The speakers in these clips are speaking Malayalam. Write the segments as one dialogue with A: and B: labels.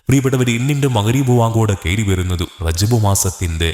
A: പ്രിയപ്പെട്ടവർ, ഇന്നിന്റെ മഗ്‌രിബ് വാങ്കോടെ കയറി വരുന്നത് റജബ് മാസത്തിന്റെ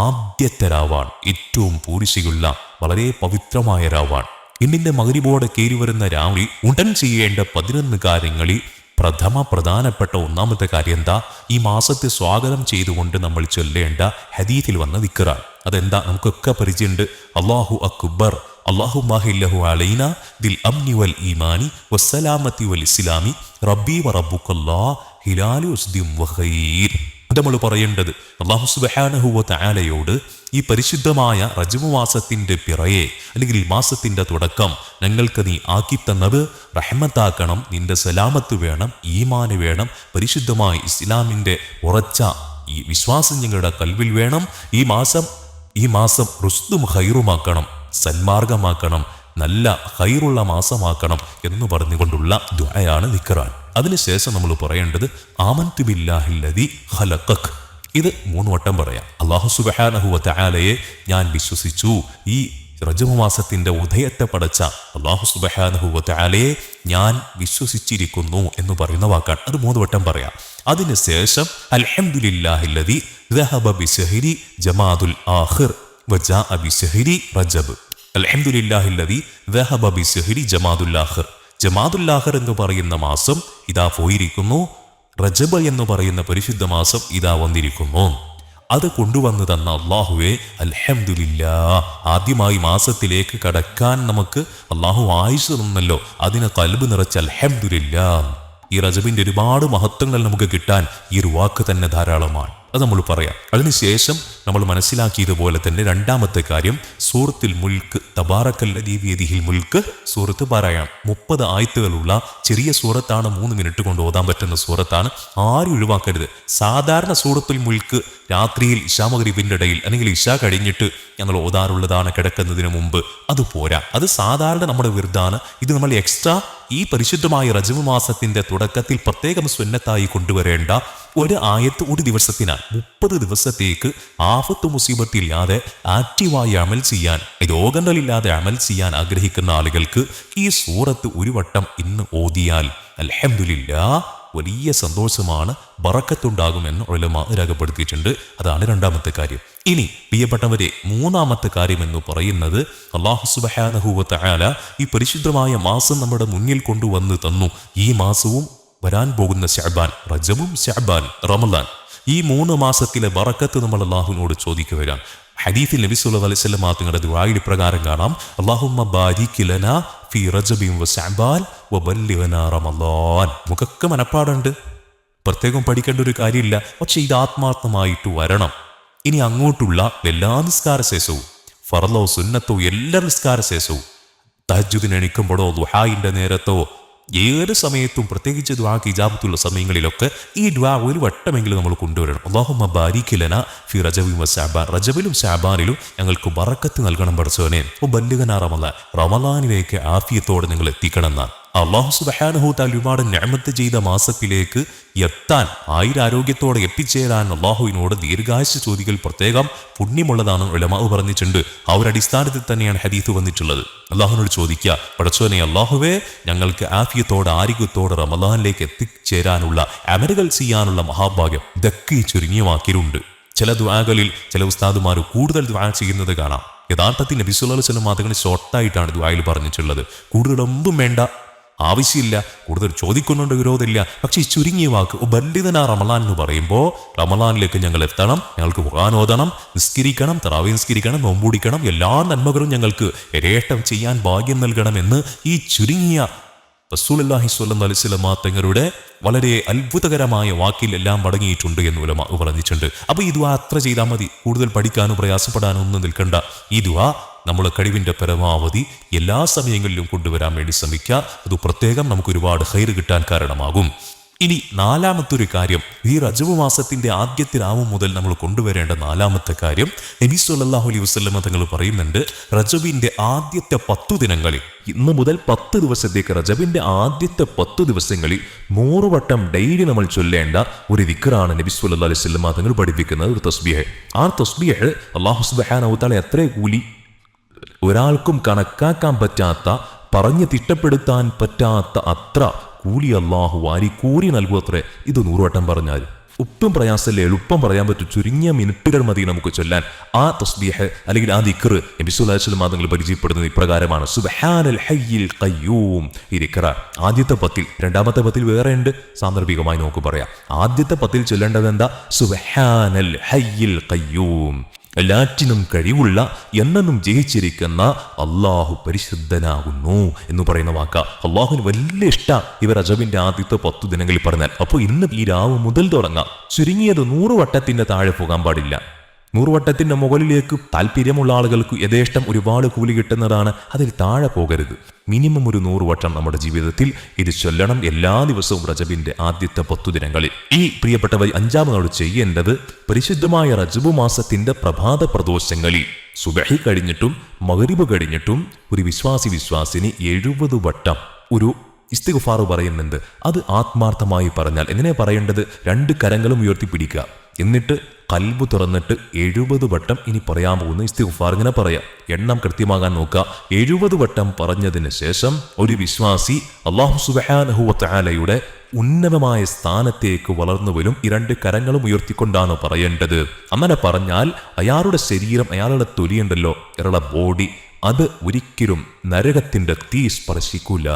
A: ആദ്യത്തെ രാവാണ്. ഏറ്റവും പൂരിശയുള്ള വളരെ പവിത്രമായ രാവാണ്. ഇന്നിന്റെ മഗ്‌രിബോടെ കയറി വരുന്ന രാവിൽ ഉടൻ ചെയ്യേണ്ട 11 കാര്യങ്ങളിൽ പ്രധാനപ്പെട്ട ഒന്നാമത്തെ കാര്യം എന്താ? ഈ മാസത്തെ സ്വാഗതം ചെയ്തുകൊണ്ട് നമ്മൾ ചൊല്ലേണ്ട ഹദീസിൽ വന്ന ദിക്റാണ്. അതെന്താ? നമുക്കൊക്കെ പരിചയമുണ്ട്. അല്ലാഹു അക്ബർ, അല്ലാഹുമ്മ ഹില്ലഹു അലൈന ബിൽ അംനി വൽ ഈമാനി വസ്സലാമത്തി വൽ ഇസ്ലാമി റബ്ബി വ റബ്ബുക്കല്ലാഹ് ഹിലാലു ഉസ്ദിം വഖൈർ. നമ്മൾ പറയേണ്ടത് അല്ലാഹു സുബ്ഹാനഹു വ തആലയോട് ഈ പരിശുദ്ധമായ റജബ് മാസത്തിന്റെ പിറയെ അല്ലെങ്കിൽ മാസത്തിന്റെ തുടക്കം ഞങ്ങൾക്ക് നീ ആക്കിത്തന്നത് റഹ്മത്താക്കണം, നിന്റെ സലാമത്ത് വേണം, ഈമാന് വേണം, പരിശുദ്ധമായ ഇസ്ലാമിന്റെ ഉറച്ച ഈ വിശ്വാസം ഞങ്ങളുടെ കൽവിൽ വേണം. ഈ മാസം റുസ്ദും ഖൈറുമാക്കണം, സന്മാർഗമാക്കണം, നല്ല ഖൈറുള്ള മാസമാക്കണം എന്ന് പറഞ്ഞുകൊണ്ടുള്ള ദുആയാണ് ദിക്റാൻ. അതിനുശേഷം നമ്മൾ പറയേണ്ടത് ആമൻതു ബില്ലാഹില്ലദി ഖലഖക്. ഇത് 3 വട്ടം പറയാം. അല്ലാഹു സുബ്ഹാനഹു വ തആലയെ ഞാൻ വിശ്വസിച്ചു. ഈ റജബ് മാസത്തിന്റെ ഉദയത്തെ പടച്ച അല്ലാഹു സുബ്ഹാനഹു വ തആലയെ ഞാൻ വിശ്വസിച്ചിരിക്കുന്നു എന്ന് പറയുന്ന വാക്കാണ്. അത് 3 വട്ടം പറയാം. അതിനുശേഷം അൽഹംദുലില്ലാഹില്ലദി ദഹബ ബിശഹരി ജമാദുൽ ആഖിർ വജാഅ ബിശഹരി റജബ്. അൽഹംദുലില്ലാഹില്ലദി ദഹബ ബിശഹരി ജമാദുൽ ആഖിർ. ജമാദുൽ ആഖിർ എന്ന് പറയുന്ന മാസം ഇതാ പോയിരിക്കുന്നു. റജബ് എന്ന് പറയുന്ന പരിശുദ്ധ മാസം ഇതാ വന്നിരിക്കുന്നു. അത് കൊണ്ടുവന്നു തന്ന അല്ലാഹുവേ അൽഹംദുലില്ലാഹ്. ആദ്യമായി മാസത്തിലേക്ക് കടക്കാൻ നമുക്ക് അല്ലാഹു ആയുസ് തന്നല്ലോ, അതിന് ഖൽബ് നിറച്ച അൽഹംദുലില്ലാഹ്. ഈ റജബിന്റെ ഒരുപാട് മഹത്വങ്ങൾ നമുക്ക് കിട്ടാൻ ഈ ഒരു വാക്ക് തന്നെ ധാരാളമാണ്. അത് നമ്മൾ പറയാം. അതിനുശേഷം നമ്മൾ മനസ്സിലാക്കിയതുപോലെ തന്നെ രണ്ടാമത്തെ കാര്യം സൂറത്തുൽ മുൽക്ക്, തബാറക്കല്ലദീ ബിയദിഹിൽ മുൽക്ക് സൂറത്ത് പാരായണം. 30 ആയത്തുകളുള്ള ചെറിയ സൂറത്താണ്. 3 മിനിറ്റ് കൊണ്ട് ഓതാൻ പറ്റുന്ന സൂറത്താണ്. ആരും ഒഴിവാക്കരുത്. സാധാരണ സൂറത്തുൽ മുൽക്ക് രാത്രിയിൽ ഇശാ മഗ്‌രിബിന്റെ ഇടയിൽ അല്ലെങ്കിൽ ഇശാ കഴിഞ്ഞിട്ട് ഞങ്ങൾ ഓതാറുള്ളതാണ് കിടക്കുന്നതിന് മുമ്പ്. അത് പോരാ, അത് സാധാരണ നമ്മുടെ വിർദാണ്. ഇത് നമ്മൾ എക്സ്ട്രാ ഈ പരിശുദ്ധമായ റജബ് മാസത്തിന്റെ തുടക്കത്തിൽ പ്രത്യേകം സുന്നത്തായി കൊണ്ടുവരേണ്ട ഒരു ആയത്ത് ഒരു ദിവസത്തിനാണ്. 30 ദിവസത്തേക്ക് ആഫത്ത് മുസീബത്തില്ലാതെ ആക്റ്റീവായി അമൽ ചെയ്യാൻ, രോഗങ്ങളില്ലാതെ അമൽ ചെയ്യാൻ ആഗ്രഹിക്കുന്ന ആളുകൾക്ക് ഈ സൂറത്ത് ഒരു വട്ടം ഇന്ന് ഓതിയാൽ അൽഹംദുലില്ലാഹ് വലിയ സന്തോഷമാണ്, ബറക്കത്തുണ്ടാകുമെന്ന് ഉലമാ രേഖപ്പെടുത്തിയിട്ടുണ്ട്. അതാണ് രണ്ടാമത്തെ കാര്യം. ഇനി പ്രിയപ്പെട്ടവരെ, മൂന്നാമത്തെ കാര്യം എന്ന് പറയുന്നത് അല്ലാഹു സുബ്ഹാനഹു വ തആല ഈ പരിശുദ്ധമായ മാസം നമ്മുടെ മുന്നിൽ കൊണ്ടുവന്ന് തന്നു. ഈ മാസവും വരാൻ പോകുന്ന ശഅബാൻ, റജബും ശഅബാൻ, റമളാൻ, ഈ 3 മാസത്തിലെ ബറക്കത്ത് നമ്മൾ അല്ലാഹുവിനോട് ചോദിക്കുകയാണ്. ഹദീസിൽ നബി സല്ലല്ലാഹു അലൈഹി വസല്ലം തങ്ങളുടെ ദുആയിൽ പ്രകാരം കാണാം, അല്ലാഹുമ്മ ബാരിക് ലനാ ഫീ റജബിൻ വ ശഅബാൻ വബല്ലിഗ്നാ റമളാൻ. മുഖക്കെ മനപ്പാടുണ്ട്, പ്രത്യേകം പഠിക്കേണ്ട ഒരു കാര്യമില്ല. പക്ഷെ ഇത് ആത്മാർത്ഥമായിട്ട് വരണം. ഇനി അങ്ങോട്ടുള്ള എല്ലാ നിസ്കാര ശേഷവും, ഫർളോ സുന്നത്തോ എല്ലാ നിസ്കാര ശേഷവും, തഹജ്ജുദിന് എണീക്കുമ്പോഴോ ദുഹായിന്റെ നേരത്തോ ഏത് സമയത്തും, പ്രത്യേകിച്ച് ദുആക്ക് ഇജാബത്തുള്ള സമയങ്ങളിലൊക്കെ ഈ ദുആ ഒരു വട്ടമെങ്കിലും നമ്മൾ കൊണ്ടുവരണം. അല്ലാഹുമ്മ ബാരിക് ലനാ ഫീ റജബിൻ വ ശഅബാൻ. റജബിലും ശഅബാനിലും ഞങ്ങൾക്ക് ബറക്കത്ത് നൽകണം പടച്ചവനെ. വബല്ലിഗ്നാ റമളാൻ. റമളാനിലേക്ക് ആഫിയത്തോടെ നിങ്ങൾ എത്തിക്കണം എന്നാണ്. അല്ലാഹു സുബ്ഹാനഹു തആല ഒരുപാട് നിഅമത്ത് ചെയ്ത മാസത്തിലേക്ക് എത്താൻ, ആരോഗ്യത്തോടെ എത്തിച്ചേരാൻ അല്ലാഹുവിനോട് ദീർഘായുസ്സ് ചോദിക്കൽ പ്രത്യേകം പുണ്യമുള്ളതാണ് ഉലമാ പറഞ്ഞിട്ടുണ്ട്. ആ ഒരു അടിസ്ഥാനത്തിൽ തന്നെയാണ് ഹദീസ് വന്നിട്ടുള്ളത്. അല്ലാഹുവിനോട് ചോദിക്കുക, പടച്ചോനെ അല്ലാഹുവേ ഞങ്ങൾക്ക് ആഫിയത്തോടെ ആരോഗ്യത്തോടെ റമളാനിലേക്ക് എത്തിച്ചേരാനുള്ള അമലുകൾ ചെയ്യാനുള്ള മഹാഭാഗ്യം ഇതൊക്കെ ചുരുങ്ങിയമാക്കിയിട്ടുണ്ട്. ചില ദുആകളിൽ ചില ഉസ്താദുമാർ കൂടുതൽ ദുആ ചെയ്യുന്നത് കാണാം. യഥാർത്ഥത്തിൽ നബി സല്ലല്ലാഹു അലൈഹി വസല്ലം മാത്രം ഷോർട്ടായിട്ടാണ് ദുആയിൽ പറഞ്ഞിട്ടുള്ളത്. കൂടുതലൊന്നും വേണ്ട, ആവശ്യമില്ല, കൂടുതൽ ചോദിക്കുന്നുണ്ട്, വിരോധമില്ല. പക്ഷേ ഈ ചുരുങ്ങിയ വാക്ക് ബല്ലിഗ്നാ റമളാൻ എന്ന് പറയുമ്പോൾ റമളാനിലേക്ക് ഞങ്ങൾ എത്തണം, ഞങ്ങൾക്ക് ഖുർആൻ ഓതണം, നിസ്കരിക്കണം, തറാവീഹ് നിസ്കരിക്കണം, നോമ്പൂടിക്കണം, എല്ലാ നന്മകളും ഞങ്ങൾക്ക് ഇരേട്ടം ചെയ്യാൻ ഭാഗ്യം നൽകണമെന്ന് ഈ ചുരുങ്ങിയ റസൂലുള്ളാഹി സ്വല്ലല്ലാഹു അലൈഹി വസല്ലം തങ്ങളുടെ വളരെ അത്ഭുതകരമായ വാക്കിൽ എല്ലാം അടങ്ങിയിട്ടുണ്ട് എന്ന് ഉലമാ പറഞ്ഞിട്ടുണ്ട്. അപ്പോൾ ഈ ദുആ അത്ര ചെയ്താൽ മതി. കൂടുതൽ പഠിക്കാനോ പ്രയാസപ്പെടാനോ ഒന്നും നിൽക്കണ്ട. ഈ ദുആ നമ്മുടെ കഴിവിൻ്റെ പരമാവധി എല്ലാ സമയങ്ങളിലും കൊണ്ടുവരാൻ വേണ്ടി ശ്രമിക്കുക. അത് പ്രത്യേകം നമുക്ക് ഒരുപാട് ഖൈർ കിട്ടാൻ കാരണമാകും. ഇനി നാലാമത്തൊരു കാര്യം, ഈ റജബ് മാസത്തിന്റെ ആദ്യത്തെ രാവ് മുതൽ നമ്മൾ കൊണ്ടുവരേണ്ട നാലാമത്തെ കാര്യം, നബി സല്ലല്ലാഹു അലൈഹി വസല്ലം തങ്ങൾ പറയുന്നുണ്ട്, റജബിന്റെ ആദ്യത്തെ 10 ദിനങ്ങളിൽ, ഇന്ന് മുതൽ 10 ദിവസത്തേക്ക് റജബിന്റെ ആദ്യത്തെ 10 ദിവസങ്ങളിൽ 100 വട്ടം ഡെയിലി നമ്മൾ ചൊല്ലേണ്ട ഒരു ദിക്റാണ് നബി സല്ലല്ലാഹു അലൈഹി വസല്ലം തങ്ങൾ പഠിപ്പിക്കുന്നത്, ഒരു തസ്ബീഹ്. ആ തസ്ബീഹ് അല്ലാഹു സുബ്ഹാനഹു വ തആല എത്ര കൂലി ഒരാൾക്കും കണക്കാക്കാൻ പറ്റാത്ത, പറഞ്ഞ് തിട്ടപ്പെടുത്താൻ പറ്റാത്ത അത്ര കൂലി അള്ളാഹു വാരി കൂരി നൽകുമത്രേ ഇത് 100 വട്ടം പറഞ്ഞാൽ. ഒട്ടും പ്രയാസമല്ലേ, എളുപ്പം പറയാൻ പറ്റും. ചുരുങ്ങിയ മിനിറ്റുകൾ മതി നമുക്ക് ചൊല്ലാൻ ആ തസ്ബീഹ് അല്ലെങ്കിൽ ആ ദിക്ർ. നബി സല്ലല്ലാഹു അലൈഹി വസല്ലം തങ്ങൾ പരിചയപ്പെടുന്നത് ഇപ്രകാരമാണ്: സുബ്ഹാനൽ ഹയ്യിൽ ഖയ്യൂം. ഈ ദിക്ർ ആദ്യത്തെ പത്തിൽ, രണ്ടാമത്തെ പത്തിൽ വേറെ ഉണ്ട്, സാന്ദർഭികമായി നമുക്ക് പറയാം. ആദ്യത്തെ പത്തിൽ ചൊല്ലേണ്ടത് എന്താ? സുബ്ഹാനൽ ഹയ്യിൽ ഖയ്യൂം. എല്ലാറ്റിനും കഴിവുള്ള, എന്നെന്നും ജയിച്ചിരിക്കുന്ന അള്ളാഹു പരിശുദ്ധനാകുന്നു എന്ന് പറയുന്ന വാക്ക അള്ളാഹുവിന് വലിയ ഇഷ്ടം ഇവർ റജബിന്റെ ആദ്യത്തെ 10 ദിനങ്ങളിൽ പറഞ്ഞാൽ. അപ്പോൾ ഇന്ന് ഈ രാവ് മുതൽ തുടങ്ങാം. ചുരുങ്ങിയത് 100 വട്ടത്തിന്റെ താഴെ പോകാൻ പാടില്ല. 100 വട്ടത്തിന്റെ മുകളിലേക്ക് താല്പര്യമുള്ള ആളുകൾക്ക് യഥേഷ്ടം ഒരുപാട് കൂലി കിട്ടുന്നതാണ്. അതിൽ താഴെ പോകരുത്. മിനിമം ഒരു 100 വട്ടം നമ്മുടെ ജീവിതത്തിൽ ഇത് ചൊല്ലണം എല്ലാ ദിവസവും റജബിന്റെ ആദ്യത്തെ 10 ദിനങ്ങളിൽ. ഈ പ്രിയപ്പെട്ടവർ, അഞ്ചാമതോട് ചെയ്യേണ്ടത് പരിശുദ്ധമായ റജബ് മാസത്തിന്റെ പ്രഭാത പ്രദോഷങ്ങളിൽ സുബഹി കഴിഞ്ഞിട്ടും മഗ്രിബ് കഴിഞ്ഞിട്ടും ഒരു വിശ്വാസിനി 70 വട്ടം ഒരു ഇസ്തിഗ്ഫാർ പറയുന്നുണ്ട്. അത് ആത്മാർത്ഥമായി പറഞ്ഞാൽ എങ്ങനെ പറയേണ്ടത്? 2 കരങ്ങളും ഉയർത്തിപ്പിടിക്കുക. എന്നിട്ട് കൽബ് തുറന്നിട്ട് 70 വട്ടം ഇനി പറയാൻ പോകുന്ന ഇസ്തിഗ്ഫാർ ഇങ്ങനെ പറയാം. എണ്ണം കൃത്യമാകാൻ നോക്കുക. 70 വട്ടം പറഞ്ഞതിന് ശേഷം ഒരു വിശ്വാസി അല്ലാഹു സുബ്ഹാനഹു വ തആലയുടെ ഉന്നതമായ സ്ഥാനത്തേക്ക് വളർന്നു വരും. 2 കരങ്ങളും ഉയർത്തിക്കൊണ്ടാണ് പറയേണ്ടത്. അങ്ങനെ പറഞ്ഞാൽ അയാളുടെ ശരീരം, അയാളുടെ തൊലിയുണ്ടല്ലോ, അയാളുടെ ബോഡി, അത് ഒരിക്കലും നരകത്തിന്റെ തീ സ്പർശിക്കൂല.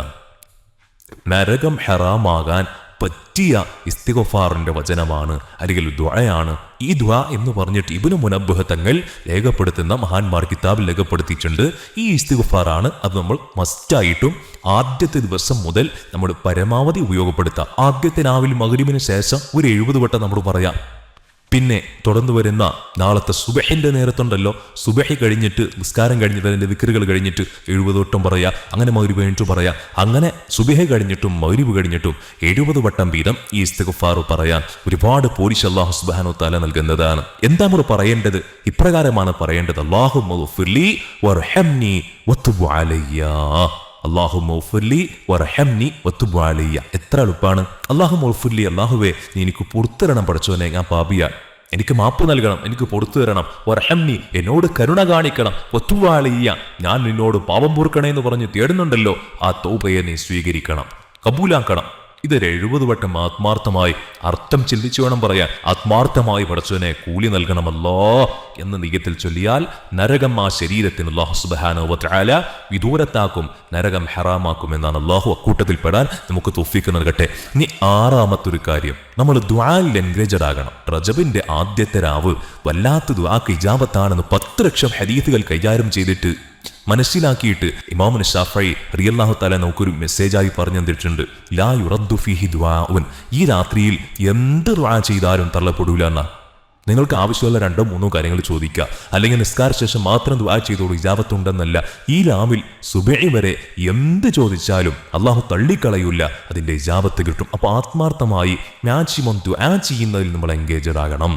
A: നരകം ഹറാമാകാൻ പറ്റിയ ഇസ്തിഗ്ഫാറിന്റെ വചനമാണ്, അല്ലെങ്കിൽ ദുആയാണ് ഈ ദുആ എന്ന് പറഞ്ഞിട്ട് ഇബ്നു മുനബ്ബഹ് തങ്ങൾ രേഖപ്പെടുത്തുന്ന മഹാന്മാർ കിതാബിൽ രേഖപ്പെടുത്തിയിട്ടുണ്ട്. ഈ ഇസ്തിഗ്ഫാറാണ്. അത് നമ്മൾ മസ്റ്റായിട്ടും ആദ്യത്തെ ദിവസം മുതൽ നമ്മൾ പരമാവധി ഉപയോഗപ്പെടുത്താം. ആദ്യത്തെ രാവിലെ മഗ്രിബിന് ശേഷം ഒരു 70 വട്ടം നമ്മൾ പറയാം. പിന്നെ തുടർന്ന് വരുന്ന നാളത്തെ സുബഹിന്റെ നേരത്തുണ്ടല്ലോ, സുബഹി കഴിഞ്ഞിട്ട് നിസ്കാരം കഴിഞ്ഞിട്ട് അതിന്റെ ദിക്റുകൾ കഴിഞ്ഞിട്ട് 70 വട്ടം പറയാം. അങ്ങനെ മഗ്രിബ് കഴിഞ്ഞിട്ട് പറയാം. അങ്ങനെ സുബഹി കഴിഞ്ഞിട്ടും മഗ്രിബ് കഴിഞ്ഞിട്ടും 70 വട്ടം വീതം ഈ ഇസ്തിഗ്ഫാർ പറയാൻ ഒരുപാട് പോരിശ് അല്ലാഹു സുബ്ഹാനഹു തആല നൽകുന്നതാണ്. എന്താ നമ്മൾ പറയേണ്ടത്? ഇപ്രകാരമാണ് പറയേണ്ടത്: അല്ലാഹുമ്മ ഗ്ഫിർലി വർഹംനി വതുബ് അലയ്യ. അല്ലാഹുമ്മ ഗ്ഫിർലി വർഹംനി വതുബ് അലയ്യ. എത്ര എളുപ്പമാണ്. അല്ലാഹുമ്മ ഗ്ഫിർലി, അല്ലാഹുവേ നീ എനിക്ക് പുറത്തു തരണം പടച്ചോനെ, ഞാൻ പാപിയാണ്, എനിക്ക് മാപ്പ് നൽകണം, എനിക്ക് പുറത്തു തരണം. വർഹംനി, എന്നോട് കരുണ കാണിക്കണം. വതുബ് അലയ്യ, ഞാൻ നിന്നോട് പാപം പൊറുക്കണേ എന്ന് പറഞ്ഞ് തേടുന്നുണ്ടല്ലോ, ആ തൗബയെ നീ സ്വീകരിക്കണം, കബൂലാക്കണം. ഇതൊരു 70 വട്ടം ആത്മാർത്ഥമായി അർത്ഥം ചിന്തിച്ചു വേണം പറയാൻ. ആത്മാർത്ഥമായി പടച്ചവനെ കൂലി നൽകണമല്ലോ എന്ന നിയത്തിൽ ചൊല്ലിയാൽ നരകം ആ ശരീരത്തിന് അല്ലാഹു സുബ്ഹാനഹു വ തആല വിദൂരത്താക്കും, നരകം ഹറാമാക്കും എന്നാണ്. അല്ലാഹു അക്കൂട്ടത്തിൽ പെടാൻ നമുക്ക് തൗഫീഖ് നൽകട്ടെ. ഇനി 6ാമത്തെ ഒരു കാര്യം, നമ്മൾ ദുആയിൽ എൻഗേജഡ് ആകണം. റജബിന്റെ ആദ്യത്തെ രാവ് വല്ലാത്ത ദുആക്ക് ഇജാബത്താണെന്ന് 10 ലക്ഷം ഹദീസുകൾ കൈകാര്യം ചെയ്തിട്ട് മനസ്സിലാക്കിയിട്ട് ഇമാം ശാഫഈ റളിയല്ലാഹു തആല നമുക്കൊരു മെസ്സേജായി പറഞ്ഞു തന്നിട്ടുണ്ട്: ലാ യുറദ്ദു ഫീഹി ദുആഉൻ. ഈ രാത്രിയിൽ എന്ത് ദുആ ചെയ്താലും തള്ളപ്പെടൂല എന്നാ. നിങ്ങൾക്ക് ആവശ്യമുള്ള 2-3 കാര്യങ്ങൾ ചോദിക്കുക, അല്ലെങ്കിൽ നിസ്കാര ശേഷം മാത്രം ദുആ ചെയ്തോളൂ, ഇജാബത്തുണ്ടെന്നല്ല. ഈ രാവിൽ സുബഹി വരെ എന്ത് ചോദിച്ചാലും അല്ലാഹു തള്ളിക്കളയൂല, അതിന്റെ ഇജാബത്ത് കിട്ടും. അപ്പോൾ ആത്മാർത്ഥമായി മാക്സിമം ദുആ ചെയ്യുന്നതിൽ നമ്മൾ എൻഗേജഡ് ആകണം,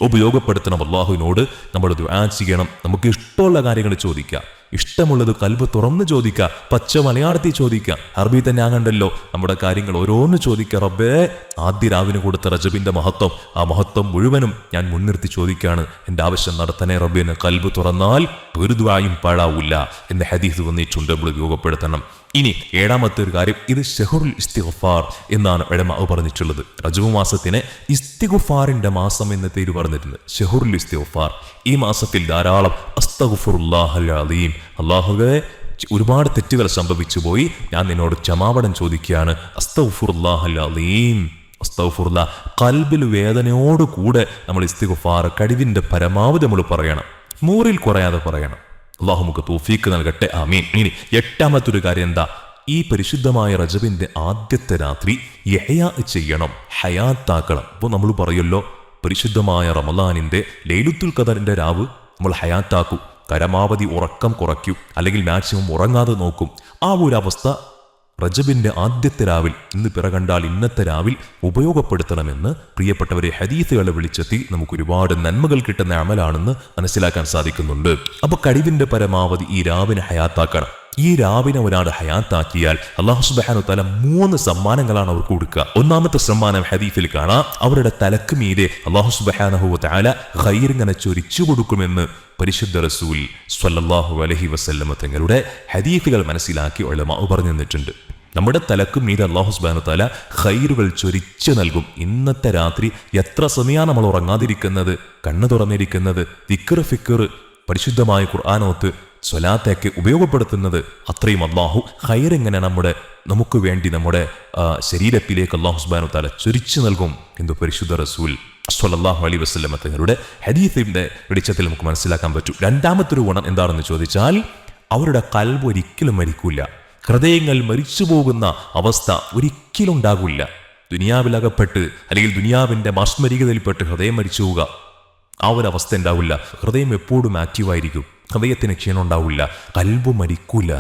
A: ഉപയോഗപ്പെടുത്തണം. അല്ലാഹുവിനോട് നമ്മൾ ദുആ ചെയ്യണം. നമുക്ക് ഇഷ്ടമുള്ള കാര്യങ്ങൾ ചോദിക്കാം, ഇഷ്ടമുള്ളത് കൽബ് തുറന്ന് ചോദിക്കുക, പച്ച മലയാളത്തിൽ ചോദിക്കുക, അറബി തന്നെ ആകണ്ടല്ലോ. നമ്മുടെ കാര്യങ്ങൾ ഓരോന്ന് ചോദിക്കുക. റബ്ബേ, ആദ്യ രാവിന് കൊടുത്ത റജബിന്റെ മഹത്വം, ആ മഹത്വം മുഴുവനും ഞാൻ മുൻനിർത്തി ചോദിക്കുകയാണ്. എൻ്റെ ആവശ്യം നടത്തണേ റബ്ബിന്. കൽബ് തുറന്നാൽ ഒരു ദുആയും പാഴാവൂല എന്ന ഹദീസ് വന്നിട്ടുണ്ട്, നമ്മൾ ഉപയോഗപ്പെടുത്തണം. ഇനി 7ാമത്തെ ഒരു കാര്യം, ഇത് ശഹറുൽ ഇസ്തിഗ്ഫാർ എന്നാണ് ഉലമാ പറഞ്ഞിട്ടുള്ളത്. റജബ് മാസത്തിന് ഇസ്തിഗ്ഫാറിന്റെ മാസം എന്ന പേര് പറഞ്ഞിട്ടുണ്ട്, ശഹറുൽ ഇസ്തിഗ്ഫാർ. ഈ മാസത്തിൽ ധാരാളം അസ്തഗ്ഫിറുല്ലാഹൽ അലീം, അല്ലാഹുവേ ഒരുപാട് തെറ്റുകൾ സംഭവിച്ചു പോയി, ഞാൻ നിന്നോട് ക്ഷമാപണം ചോദിക്കുകയാണ്, അസ്തഗ്ഫിറുല്ലാഹൽ അലീം, അസ്തഗ്ഫിറുല്ലാ. കൽബിൽ വേദനയോട് കൂടെ നമ്മൾ ഇസ്തിഗ്ഫാർ കഴിവിന്റെ പരമാവധി നമ്മൾ പറയണം, 100ൽ കുറയാതെ പറയണം. അല്ലാഹു നമുക്ക് തൗഫീഖ് നൽകട്ടെ, ആമീൻ. ഇനി 8ാമത്തെ ഒരു കാര്യം എന്താ? ഈ പരിശുദ്ധമായ റജബിന്റെ ആദ്യത്തെ രാത്രി ഇഹ്യാ ചെയ്യണം, ഹയാത്താക്കണം. അപ്പോൾ നമ്മൾ പറയുമല്ലോ, പരിശുദ്ധമായ റമളാനിന്റെ ലൈലത്തുൽ ഖദറിന്റെ രാവ് നമ്മൾ ഹയാത്താക്കൂ, പരമാവധി ഉറക്കം കുറയ്ക്കൂ, അല്ലെങ്കിൽ മാക്സിമം ഉറങ്ങാതെ നോക്കും. ആ ഒരു അവസ്ഥ റജബിന്റെ ആദ്യത്തെ രാവിൽ, ഇന്ന് പിറകണ്ടാൽ ഇന്നത്തെ രാവിൽ ഉപയോഗപ്പെടുത്തണമെന്ന് പ്രിയപ്പെട്ടവരെ ഹദീസുകളെ വിളിച്ചെത്തി നമുക്ക് ഒരുപാട് നന്മകൾ കിട്ടുന്ന അമലാണെന്ന് മനസ്സിലാക്കാൻ സാധിക്കുന്നുണ്ട്. അപ്പൊ കഴിവിന്റെ പരമാവധി ഈ രാവിനെ ഹയാത്താക്കണം. ഈ രാവിനെ ഒരാൾ ഹയാത്താക്കിയാൽ അല്ലാഹു സുബ്ഹാനഹു തആല 3 സമ്മാനങ്ങളാണ് അവർക്ക് കൊടുക്കുക. 1ാമത്തെ സമ്മാനം ഹദീസിൽ കാണാം, അവരുടെ തലക്ക് മീതെ അല്ലാഹു സുബ്ഹാനഹു തആല ഖൈർ ഇങ്ങനെ ചൊരിച്ചു കൊടുക്കുമെന്ന് പരിശുദ്ധ റസൂൽ സ്വല്ലല്ലാഹു അലൈഹി വസല്ലം തങ്ങളുടെ ഹദീസുകൾ മനസ്സിലാക്കി ഉലമാ പറഞ്ഞു തന്നിട്ടുണ്ട്. നമ്മുടെ തലക്കും മീതെ അല്ലാഹു സുബ്ഹാനഹു തആല ഖൈറുകൾ ചൊരിച്ചു നൽകും. ഇന്നത്തെ രാത്രി എത്ര സമയമാണ് നമ്മൾ ഉറങ്ങാതിരിക്കുന്നത്, കണ്ണു തുറന്നിരിക്കുന്നത്, ദിക്ർ ഫിക്ർ, പരിശുദ്ധമായ ഖുർആനോത്ത്, സ്വലാത്തൊക്കെ ഉപയോഗപ്പെടുത്തുന്നത്, അത്രയും അല്ലാഹു ഖൈർ ഇങ്ങനെ നമുക്ക് വേണ്ടി നമ്മുടെ ശരീരത്തിലേക്ക് അല്ലാഹു സുബ്ഹാനഹു തആല ചൊരിച്ചു നൽകും എന്ന് പരിശുദ്ധ റസൂൽ സ്വല്ലല്ലാഹു അലൈഹി വസല്ലം തങ്ങളുടെ ഹദീസിന്റെ വെളിച്ചത്തിൽ നമുക്ക് മനസ്സിലാക്കാൻ പറ്റും. രണ്ടാമത്തെ ഗുണം എന്താണെന്ന് ചോദിച്ചാൽ അവരുടെ ഖൽബ് ഒരിക്കലും മരിക്കില്ല. ഹൃദയങ്ങൾ മരിച്ചു പോകുന്ന അവസ്ഥ ഒരിക്കലും ഉണ്ടാകില്ല. ദുനിയാവിലകപ്പെട്ട് അല്ലെങ്കിൽ ദുനിയാവിന്റെ മാസ്മരികതയിൽപ്പെട്ട് ഹൃദയം മരിച്ചു പോവുക, ആ ഒരു അവസ്ഥ ഉണ്ടാവില്ല. ഹൃദയം എപ്പോഴും ആക്റ്റീവായിരിക്കും, ഹൃദയത്തിന് ക്ഷീണം ഉണ്ടാവില്ല, ഖൽബ് മരിക്കൂല.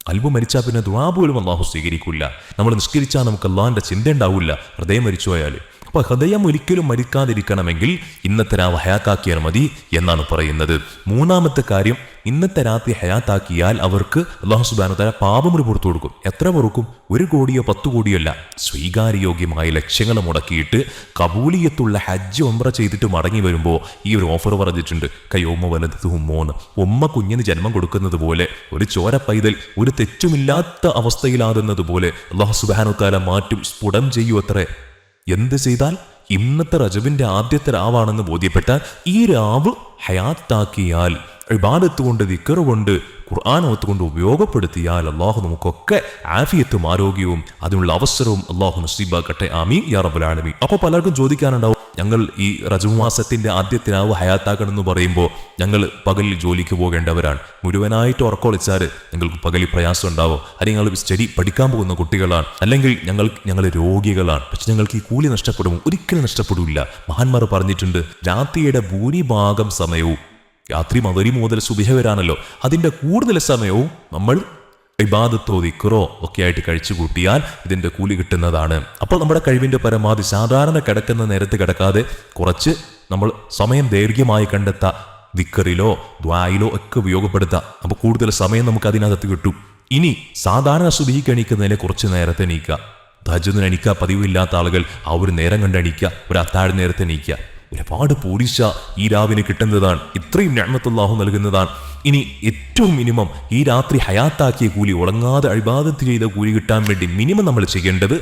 A: ഖൽബ് മരിച്ചാൽ പിന്നെ ദുആ പോലും അല്ലാഹു സ്വീകരിക്കില്ല. നമ്മൾ നിസ്കരിച്ചാൽ നമുക്ക് അല്ലാഹുവിന്റെ ചിന്ത ഉണ്ടാവില്ല ഹൃദയം മരിച്ചു പോയാൽ. അപ്പോൾ ഹൃദയം ഒരിക്കലും മരിക്കാതിരിക്കണമെങ്കിൽ ഇന്നത്തെ രാവ് ഹയാത്താക്കിയാൽ മതി എന്നാണ് പറയുന്നത്. മൂന്നാമത്തെ കാര്യം, ഇന്നത്തെ രാത്രി ഹയാത്താക്കിയാൽ അവർക്ക് അല്ലാഹു സുബ്ഹാനഹു വ തആല പാപം പുറത്തു കൊടുക്കും. എത്ര പൊറുക്കും? 1 കോടിയോ 10 കോടിയോ അല്ല, സ്വീകാര്യയോഗ്യമായ ലക്ഷ്യങ്ങൾ മുടക്കിയിട്ട് കബൂലിയത്തുള്ള ഹജ്ജ് ഉംറ ചെയ്തിട്ട് മടങ്ങി വരുമ്പോൾ ഈ ഒരു ഓഫർ പറഞ്ഞിട്ടുണ്ട്. കയ്യോമ്മ വലതുഹുമ്മോന്ന്, ഉമ്മ കുഞ്ഞിന് ജന്മം കൊടുക്കുന്നത് പോലെ, ഒരു ചോര പൈതൽ ഒരു തെറ്റുമില്ലാത്ത അവസ്ഥയിലാകുന്നത് പോലെ അല്ലാഹു സുബ്ഹാനഹു വ തആല മാറ്റും, സ്ഫുടം ചെയ്യൂ. അത്രേ. എന്ത് ചെയ്താൽ? ഇന്നത്തെ റജബിന്റെ ആദ്യത്തെ രാവാണെന്ന് ബോധ്യപ്പെട്ടാൽ ഈ രാവ് ഹയാത്താക്കിയാൽ, ഇബാദത്ത് കൊണ്ട്, ദിക്ർ കൊണ്ട്, ഖുർആനോത്ത് കൊണ്ട് ഉപയോഗപ്പെടുത്തിയാൽ അല്ലാഹു നമുക്കൊക്കെ ആഫിയത്തും ആരോഗ്യവും അതിനുള്ള അവസരവും അല്ലാഹു നസീബാക്കട്ടെ. ആമീൻ യാ റബ്ബൽ ആലമീൻ. അപ്പോൾ പലർക്കും ചോദിക്കാനുണ്ടാവും, ഞങ്ങൾ ഈ റജബ് മാസത്തിന്റെ ആദ്യത്തെ രാവ് ഹയാത്താക്കണം എന്ന് പറയുമ്പോൾ ഞങ്ങൾ പകലിൽ ജോലിക്ക് പോകേണ്ടവരാണ്, മുഴുവനായിട്ട് ഉറക്കൊളിച്ചാൽ ഞങ്ങൾക്ക് പകലിൽ പ്രയാസം ഉണ്ടാവും, അല്ലെങ്കിൽ ഞങ്ങൾ സ്റ്റഡി പഠിക്കാൻ പോകുന്ന കുട്ടികളാണ്, അല്ലെങ്കിൽ ഞങ്ങൾ രോഗികളാണ്, പക്ഷെ ഞങ്ങൾക്ക് ഈ കൂലി നഷ്ടപ്പെടുമോ? ഒരിക്കലും നഷ്ടപ്പെടില്ല. മഹാന്മാർ പറഞ്ഞിട്ടുണ്ട്, രാത്രിയുടെ ഭൂരിഭാഗം സമയവും, രാത്രി മഗ്‌രിബ് മുതൽ സുബ്ഹ വരാണല്ലോ, അതിന്റെ കൂടുതൽ സമയവും നമ്മൾ ഇബാദത്തോ ദിക്റോ ഒക്കെ ആയിട്ട് കഴിച്ചു കൂട്ടിയാൽ ഇതിന്റെ കൂലി കിട്ടുന്നതാണ്. അപ്പോൾ നമ്മുടെ കഴിവിന്റെ പരമാവധി സാധാരണ കിടക്കുന്ന നേരത്ത് കിടക്കാതെ കുറച്ച് നമ്മൾ സമയം ദൈർഘ്യമായി കണ്ടെത്താം, ദിക്റിലോ ദ്വായിലോ ഒക്കെ ഉപയോഗപ്പെടുത്താം. അപ്പോൾ കൂടുതൽ സമയം നമുക്ക് അതിനകത്ത് കിട്ടും. ഇനി സാധാരണ സുബ്ഹിക്ക് എണീക്കുന്നതിനെ കുറച്ച് നേരത്തെ എണീക്കുക, തഹജ്ജുദിന് എണീക്കുക പതിവില്ലാത്ത ആളുകൾ ആ ഒരു നേരം കണ്ട് എണീക്കുക, ഒരു അത്താഴ നേരത്തെ എണീക്കുക. ഒരുപാട് പൂരിശ ഈ രാവിന് കിട്ടുന്നതാണ്, ഇത്രയും നിഅ്മത്ത് അല്ലാഹു നൽകുന്നതാണ്. ഇനി ഏറ്റവും മിനിമം ഈ രാത്രി ഹയാത്താക്കിയ കൂലി, ഉറങ്ങാതെ ഇബാദത്ത് ചെയ്ത കൂലി കിട്ടാൻ വേണ്ടി മിനിമം നമ്മൾ ചെയ്യേണ്ടത്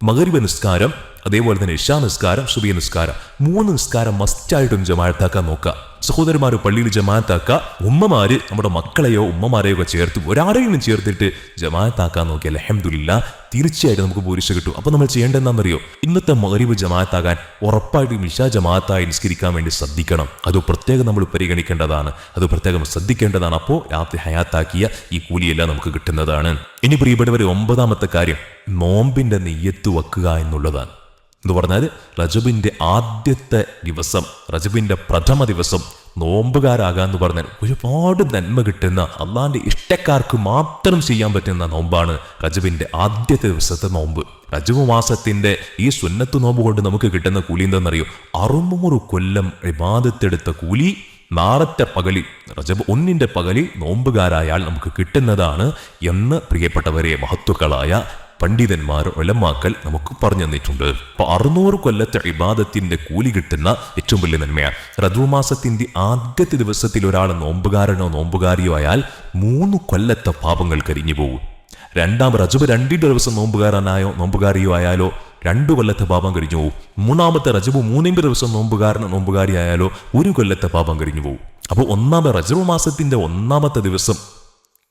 A: മഗ്‌രിബ് നിസ്കാരം, അതേപോലെ തന്നെ ഇശാ നിസ്കാരം, സുബ്ഹി നിസ്കാരം, 3 നിസ്കാരം മസ്റ്റായിട്ടും ജമാഅത്താക്കാൻ നോക്കുക. സഹോദരന്മാർ പള്ളിയിൽ ജമാഅത്താക്കുക, ഉമ്മമാര് നമ്മുടെ മക്കളെയോ ഉമ്മമാരെയോ ഒക്കെ ചേർത്ത് ഒരാളെയും ചേർത്തിട്ട് ജമാഅത്താക്കാൻ നോക്കിയാൽ അൽഹംദുലില്ലാ തീർച്ചയായിട്ടും നമുക്ക് പൂരിശ കിട്ടും. അപ്പോൾ നമ്മൾ ചെയ്യേണ്ടതെന്നറിയോ? ഇന്നത്തെ മഗ്‌രിബ് ജമാഅത്താകാൻ ഉറപ്പായിട്ടും ഇശാ ജമാഅത്തായി നിസ്കരിക്കാൻ വേണ്ടി ശ്രദ്ധിക്കണം. അത് പ്രത്യേകം നമ്മൾ പരിഗണിക്കേണ്ടതാണ്, അത് പ്രത്യേകം ശ്രദ്ധിക്കേണ്ടതാണ്. അപ്പോൾ രാത്രി ഹയാത്താക്കിയ ഈ കൂലിയെല്ലാം നമുക്ക് കിട്ടുന്നതാണ്. ഇനി പ്രിയപ്പെട്ടവരെ, 9ാമത്തെ കാര്യം നോമ്പിന്റെ നിയ്യത്ത് വെക്കുക എന്നുള്ളതാണ്. എന്ന് പറഞ്ഞാൽ റജബിന്റെ ആദ്യത്തെ ദിവസം, റജബിന്റെ പ്രഥമ ദിവസം നോമ്പുകാരാകാന്ന് പറഞ്ഞാൽ ഒരുപാട് നന്മ കിട്ടുന്ന, അള്ളാന്റെ ഇഷ്ടക്കാർക്ക് മാത്രം ചെയ്യാൻ പറ്റുന്ന നോമ്പാണ് റജബിന്റെ ആദ്യത്തെ ദിവസത്തെ നോമ്പ്. റജബ് മാസത്തിന്റെ ഈ സുന്നത്ത് നോമ്പ് കൊണ്ട് നമുക്ക് കിട്ടുന്ന കൂലി എന്താണെന്നറിയോ? 600 കൊല്ലം ഇബാദത്തെടുത്ത കൂലി നാളത്തെ പകലിൽ, റജബ് 1ന്റെ പകലിൽ നോമ്പുകാരായാൽ നമുക്ക് കിട്ടുന്നതാണ് എന്ന് പ്രിയപ്പെട്ടവരെ മഹത്തുക്കളായ പണ്ഡിതന്മാർ, ഉലമാക്കൾ നമുക്ക് പറഞ്ഞു തന്നിട്ടുണ്ട്. അപ്പൊ 600 കൊല്ലത്തെ ഇബാദത്തിന്റെ കൂലി കിട്ടുന്ന ഏറ്റവും വലിയ നന്മയാണ്. റജബ് മാസത്തിന്റെ ആദ്യത്തെ ദിവസത്തിൽ ഒരാൾ നോമ്പുകാരനോ നോമ്പുകാരിയോ ആയാൽ 3 കൊല്ലത്തെ പാപങ്ങൾ കരിഞ്ഞു പോകും. റജബ് 2ന്റെ ദിവസം നോമ്പുകാരനായോ നോമ്പുകാരിയോ ആയാലോ 2 കൊല്ലത്തെ പാപം കഴിഞ്ഞു പോകും. 3ാമത്തെ റജബ് 3ന്റെ ദിവസം നോമ്പുകാരനോ നോമ്പുകാരി ആയാലോ 1 കൊല്ലത്തെ പാപം കഴിഞ്ഞു പോകും. അപ്പോൾ റജബ് മാസത്തിന്റെ 1ാമത്തെ ദിവസം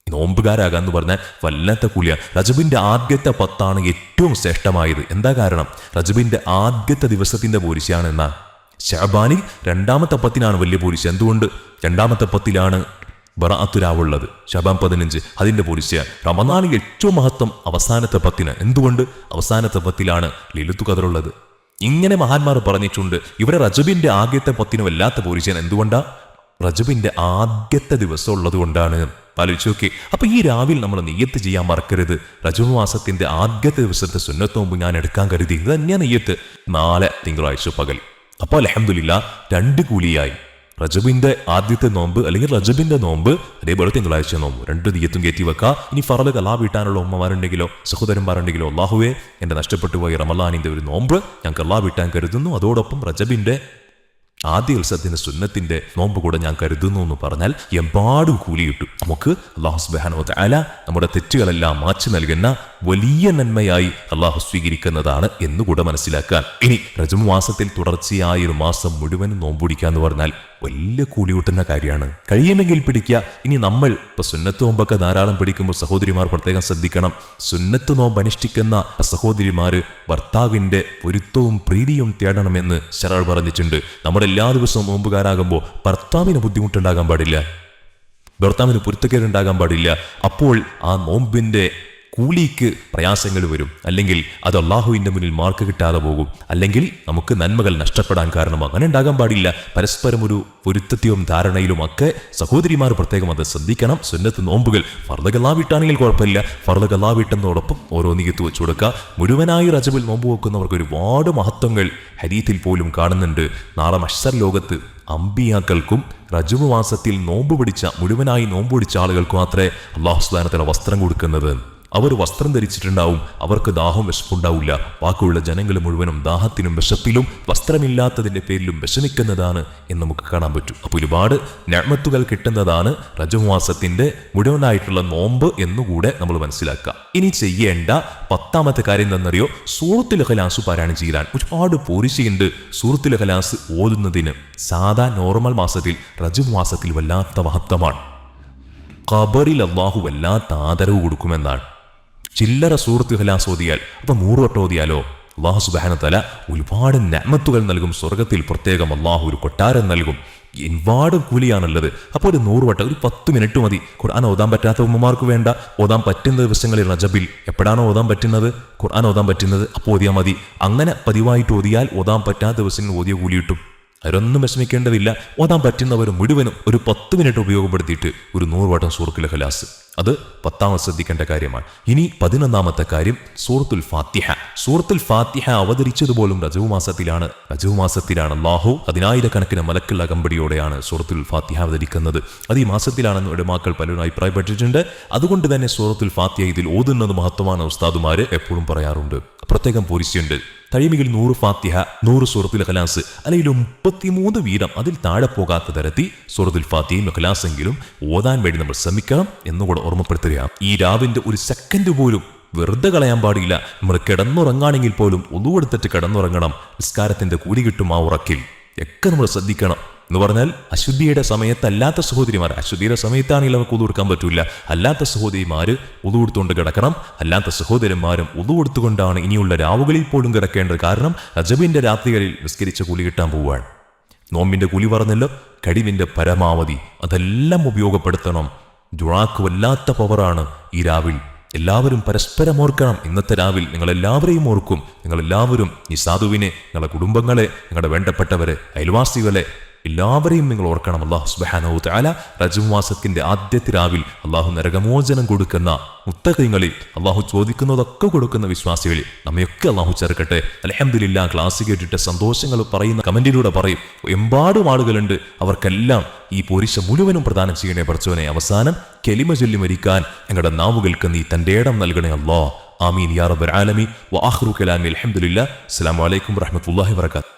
A: നോമ്പുകാരാകാന്ന് പറഞ്ഞാൽ വല്ലാത്ത കൂലിയാണ്. റജബിന്റെ ആദ്യത്തെ 10 ഏറ്റവും ശ്രേഷ്ഠമായത്. എന്താ കാരണം? റജബിന്റെ ആദ്യത്തെ ദിവസത്തിന്റെ പൂരിശയാണ്. എന്നാ ശഅബാനിൽ 2ാമത്തെ 10 വലിയ പൂരിശ. എന്തുകൊണ്ട്? 2ാമത്തെ 10 ബറാഅത്തുരാവുള്ളത്, ശഅബാൻ 15 അതിന്റെ പൂരിശയാണ്. റമദാനിൽ ഏറ്റവും മഹത്വം അവസാനത്തെ 10. എന്തുകൊണ്ട്? അവസാനത്തെ 10 ലൈലത്തുൽ ഖദറുള്ളത്. ഇങ്ങനെ മഹാന്മാർ പറഞ്ഞിട്ടുണ്ട്. ഇവിടെ റജബിന്റെ ആദ്യത്തെ 10 വല്ലാത്ത പൂരിശയാണ്. എന്തുകൊണ്ടാ? റജബിന്റെ ആദ്യത്തെ ദിവസം ഉള്ളത് കൊണ്ടാണ്. ആലോചിച്ച് നോക്കി. അപ്പൊ ഈ രാവിലെ നമ്മൾ നിയ്യത്ത് ചെയ്യാൻ മറക്കരുത്. റജബ് മാസത്തിന്റെ ആദ്യത്തെ ദിവസത്തെ സുന്നത്ത് നോമ്പ് ഞാൻ എടുക്കാൻ കരുതി. ഇത് തന്നെയാണ് നിയ്യത്ത്. നാളെ തിങ്കളാഴ്ച പകൽ. അപ്പോൾ അൽഹംദുലില്ലാ 2 കൂലിയായി. റജബിന്റെ ആദ്യത്തെ നോമ്പ് അല്ലെങ്കിൽ റജബിന്റെ നോമ്പ്, അതേപോലെ തിങ്കളാഴ്ച നോമ്പ്, 2 നിയ്യത്തും കയറ്റി വെക്കുക. ഇനി ഫറദ് ഖളാ വീട്ടാനുള്ള ഉമ്മമാരുണ്ടെങ്കിലോ സഹോദരന്മാരുണ്ടെങ്കിലോ അല്ലാഹുവേ എന്റെ നഷ്ടപ്പെട്ടു പോയ റമളാനിന്റെ ഒരു നോമ്പ് ഞാൻ ഖളാ വീട്ടാൻ കരുതുന്നു. അതോടൊപ്പം റജബിന്റെ ആദ്യ ദിവസത്തിന്റെ സുന്നത്തിന്റെ നോമ്പ് കൂടെ ഞാൻ കരുതുന്നു എന്ന് പറഞ്ഞാൽ എമ്പാടും കൂലി കിട്ടും. നമുക്ക് അല്ലാഹു സുബ്ഹാനഹു വ തആല നമ്മുടെ തെറ്റുകളെല്ലാം മാറ്റി നൽകുന്ന വലിയ നന്മയായി അല്ലാഹു സ്വീകരിക്കുന്നതാണ് എന്നുകൂടെ മനസ്സിലാക്കാൻ. ഇനി റജബ് മാസത്തിൽ തുടർച്ചയായ ഒരു മാസം മുഴുവനും നോമ്പുപിടിക്കുക എന്ന് പറഞ്ഞാൽ വലിയ കൂലി കിട്ടുന്ന കാര്യമാണ്. കഴിയുമെങ്കിൽ പിടിക്കുക. ഇനി നമ്മൾ ഇപ്പൊ സുന്നത്ത് നോമ്പൊക്കെ ധാരാളം പിടിക്കുമ്പോൾ സഹോദരിമാർ പ്രത്യേകം ശ്രദ്ധിക്കണം. സുന്നത്ത് നോമ്പ് അനുഷ്ഠിക്കുന്ന സഹോദരിമാര് ഭർത്താവിന്റെ പൊരുത്തവും പ്രീതിയും തേടണമെന്ന് ശറഅ് പറഞ്ഞിട്ടുണ്ട്. നമ്മുടെ എല്ലാ ദിവസവും നോമ്പുകാരാകുമ്പോൾ ഭർത്താവിന് ബുദ്ധിമുട്ടുണ്ടാകാൻ പാടില്ല, ഭർത്താവിന് പൊരുത്തക്കേടുണ്ടാകാൻ പാടില്ല. അപ്പോൾ ആ നോമ്പിന്റെ കൂലിക്ക് പ്രയാസങ്ങൾ വരും, അല്ലെങ്കിൽ അത് അള്ളാഹുവിന്റെ മുന്നിൽ മാർക്ക് കിട്ടാതെ പോകും, അല്ലെങ്കിൽ നമുക്ക് നന്മകൾ നഷ്ടപ്പെടാൻ കാരണമാകും. അങ്ങനെ ഉണ്ടാകാൻ പാടില്ല. പരസ്പരം ഒരു പൊരുത്തത്തിലും ധാരണയിലും ഒക്കെ സഹോദരിമാർ പ്രത്യേകം അത് ശ്രദ്ധിക്കണം. സുന്നത്ത് നോമ്പുകൾ ഫർദ് ഖളാ വീട്ടാണെങ്കിൽ കുഴപ്പമില്ല, ഫർദ് ഖളാ വീട്ടുന്നതോടൊപ്പം ഓരോ നിയത്ത് വെച്ചു കൊടുക്കുക. മുഴുവനായി റജബിൽ നോമ്പ് വെക്കുന്നവർക്ക് ഒരുപാട് മഹത്വങ്ങൾ ഹദീസിൽ പോലും കാണുന്നുണ്ട്. നാളെ മഹ്ശർ ലോകത്ത് അമ്പിയാക്കൾക്കും റജബ് മാസത്തിൽ നോമ്പ് പിടിച്ച മുഴുവനായി നോമ്പ് പിടിച്ച ആളുകൾക്കും മാത്രമേ അല്ലാഹു സുബ്ഹാനഹു വ തആല വസ്ത്രം കൊടുക്കുന്നത്. അവർ വസ്ത്രം ധരിച്ചിട്ടുണ്ടാവും, അവർക്ക് ദാഹവും വിശപ്പുണ്ടാവില്ല. ബാക്കിയുള്ള ജനങ്ങൾ മുഴുവനും ദാഹത്തിനും വിശപ്പിലും വസ്ത്രമില്ലാത്തതിന്റെ പേരിലും വിഷമിക്കുന്നതാണ് എന്ന് നമുക്ക് കാണാൻ പറ്റും. അപ്പോൾ ഒരുപാട് നിഅ്മത്തുകൾ കിട്ടുന്നതാണ് റജബ് മാസത്തിന്റെ മുഴുവനായിട്ടുള്ള നോമ്പ് എന്നുകൂടെ നമ്മൾ മനസ്സിലാക്കുക. ഇനി ചെയ്യേണ്ട 10ാമത്തെ കാര്യം എന്താണെന്നറിയോ? സൂറത്തുൽ ഇഖ്ലാസ് പാരായണം ചെയ്യാൻ ഒരുപാട് പോരിശയുണ്ട്. സൂറത്തുൽ ഇഖ്ലാസ് ഓതുന്നതിന് സാധാ നോർമൽ മാസത്തിൽ റജബ് മാസത്തിൽ വല്ലാത്ത മഹത്വമാണ്. ഖബറിൽ അല്ലാഹു വല്ലാത്ത ആദരവ് കൊടുക്കുമെന്നാണ്. ചില്ലറ സൂറത്തുൽ ഇഖ്ലാസ് ഓതിയാൽ, അപ്പൊ 100 വട്ടം ഓതിയാലോ അല്ലാഹു സുബ്ഹാനഹു വ തആല ഒരുപാട് നിഅ്മത്തുകൾ നൽകും. സ്വർഗത്തിൽ പ്രത്യേകം അല്ലാഹു ഒരു കൊട്ടാരം നൽകും. ഒരുപാട് കൂലിയാണുള്ളത്. അപ്പോൾ ഒരു 100 വട്ടം, ഒരു 10 മിനിറ്റ് മതി. ഖുർആൻ ഓതാൻ പറ്റാത്ത ഉമ്മമാർക്ക് വേണ്ട, ഓതാൻ പറ്റുന്ന ദിവസങ്ങളിൽ റജബിൽ എപ്പോഴാണോ ഓതാൻ പറ്റുന്നത്, ഖുർആൻ ഓതാൻ പറ്റുന്നത് അപ്പോൾ ഓതിയാൽ മതി. അങ്ങനെ പതിവായിട്ട് ഓതിയാൽ ഓതാൻ പറ്റാത്ത ദിവസങ്ങളിൽ ഓതിയ കൂലി കിട്ടും. അവരൊന്നും വിഷമിക്കേണ്ടതില്ല. ഓതാൻ പറ്റുന്നവർ മുഴുവനും ഒരു 10 മിനിറ്റ് ഉപയോഗപ്പെടുത്തിയിട്ട് ഒരു 100 വട്ടം സൂറത്തുൽ ഇഖ്ലാസ്, അത് 10ാമത് ശ്രദ്ധിക്കേണ്ട കാര്യമാണ്. ഇനി 11ാമത്തെ കാര്യം സൂറത്തുൽ ഫാത്തിഹ. സൂറത്തുൽ ഫാത്തിഹ അവതരിച്ചതുപോലും റജബ് മാസത്തിലാണ്. റജബ് മാസത്തിലാണ് അല്ലാഹു 10,000കണക്കിന് മലക്കുള്ള അകമ്പടിയോടെയാണ് സൂറത്തുൽ ഫാത്തിഹ അവതരിക്കുന്നത്. അത് ഈ മാസത്തിലാണെന്ന് ഉലമാക്കൾ പലരും അഭിപ്രായപ്പെട്ടിട്ടുണ്ട്. അതുകൊണ്ട് തന്നെ സൂറത്തുൽ ഫാത്തിഹ ഇതിൽ ഓതുന്നത് മഹത്വമാണ് ഉസ്താദുമാര് എപ്പോഴും പറയാറുണ്ട്. പ്രത്യേകം പോലീസുണ്ട്. കഴിയുമെങ്കിൽ 100 ഫാത്തിഹ, 100 സൂറത്തുൽ ഇഖ്ലാസ്, അല്ലെങ്കിൽ 33 വീതം അതിൽ താഴെ പോകാത്ത തരത്തിൽ സൂറത്തുൽ ഫാത്തിഹയും ഇഖ്ലാസെങ്കിലും ഓതാൻ വേണ്ടി നമ്മൾ ശ്രമിക്കണം എന്നുകൂടെ ഓർമ്മപ്പെടുത്തുക. ഈ രാവിന്റെ ഒരു സെക്കൻഡ് പോലും വെറുതെ കളയാൻ പാടില്ല. നമ്മൾ കിടന്നുറങ്ങാണെങ്കിൽ പോലും ഒന്നു എടുത്തിട്ട് കിടന്നുറങ്ങണം. നിസ്കാരത്തിന്റെ കൂലി കിട്ടും ആ ഉറക്കിൽ. ഒക്കെ നമ്മൾ ശ്രദ്ധിക്കണം. എന്ന് പറഞ്ഞാൽ അശുദ്ധിയുടെ സമയത്തല്ലാത്ത സഹോദരിമാർ, അശുദ്ധിയുടെ സമയത്താണെങ്കിൽ അവർക്ക് ഉതു കൊടുക്കാൻ പറ്റൂല. അല്ലാത്ത സഹോദരിമാര് ഉതു കൊടുത്തുകൊണ്ട് കിടക്കണം. അല്ലാത്ത സഹോദരന്മാരും ഉതു കൊടുത്തുകൊണ്ടാണ് ഇനിയുള്ള രാവുകളിൽ പോലും കിടക്കേണ്ടത്. കാരണം റജബിന്റെ രാത്രികളിൽ നിസ്കരിച്ച കൂലി കിട്ടാൻ പോവുകയാണ്. നോമ്പിന്റെ കൂലി പറഞ്ഞല്ലോ, കഴിവിന്റെ പരമാവധി അതെല്ലാം ഉപയോഗപ്പെടുത്തണം. ദുആക്ക് വല്ലാത്ത പവറാണ് ഈ രാവിൽ. എല്ലാവരും പരസ്പരം ഓർക്കണം. ഇന്നത്തെ രാവിൽ നിങ്ങളെല്ലാവരെയും ഓർക്കും. നിങ്ങളെല്ലാവരും ഈ സാധുവിനെ, നിങ്ങളുടെ കുടുംബങ്ങളെ, നിങ്ങളുടെ വേണ്ടപ്പെട്ടവരെ, അയൽവാസികളെ എല്ലാവരെയും നിങ്ങൾ ഓർക്കണം. അല്ലാഹു സുബ്ഹാനഹു വ തആല റജബ് മാസത്തിന്റെ ആദ്യത്തെ രാവിൽ അല്ലാഹു നരകമോചനം കൊടുക്കുന്ന മുത്തഖീങ്ങളിൽ, അല്ലാഹു ചോദിക്കുന്നതൊക്കെ കൊടുക്കുന്ന വിശ്വാസികളിൽ നമ്മയൊക്കെ അല്ലാഹു ചേർക്കട്ടെ. അൽഹംദുലില്ലാഹ്, ക്ലാസ് കേട്ടിട്ട് സന്തോഷങ്ങൾ പറയുന്ന കമന്റിലൂടെ പറയും. എമ്പാടും ആളുകളുണ്ട്. അവർക്കെല്ലാം ഈ പോരിശ മുഴുവനും പ്രദാനം ചെയ്യണേ പടച്ചോനെ. അവസാനം കലിമ ചൊല്ലി മരിക്കാൻ ഞങ്ങളുടെ നാവുകൾക്ക് നീ തന്റെ ഇടം നൽകണേ അല്ലാഹ്. ആമീൻ യാ റബ്ബൽ ആലമീൻ. വ ആഖിറു കലാമി അൽഹംദുലില്ലാഹ്. അസ്സലാമു അലൈക്കും വറഹ്മത്തുള്ളാഹി വബറകാതുഹു.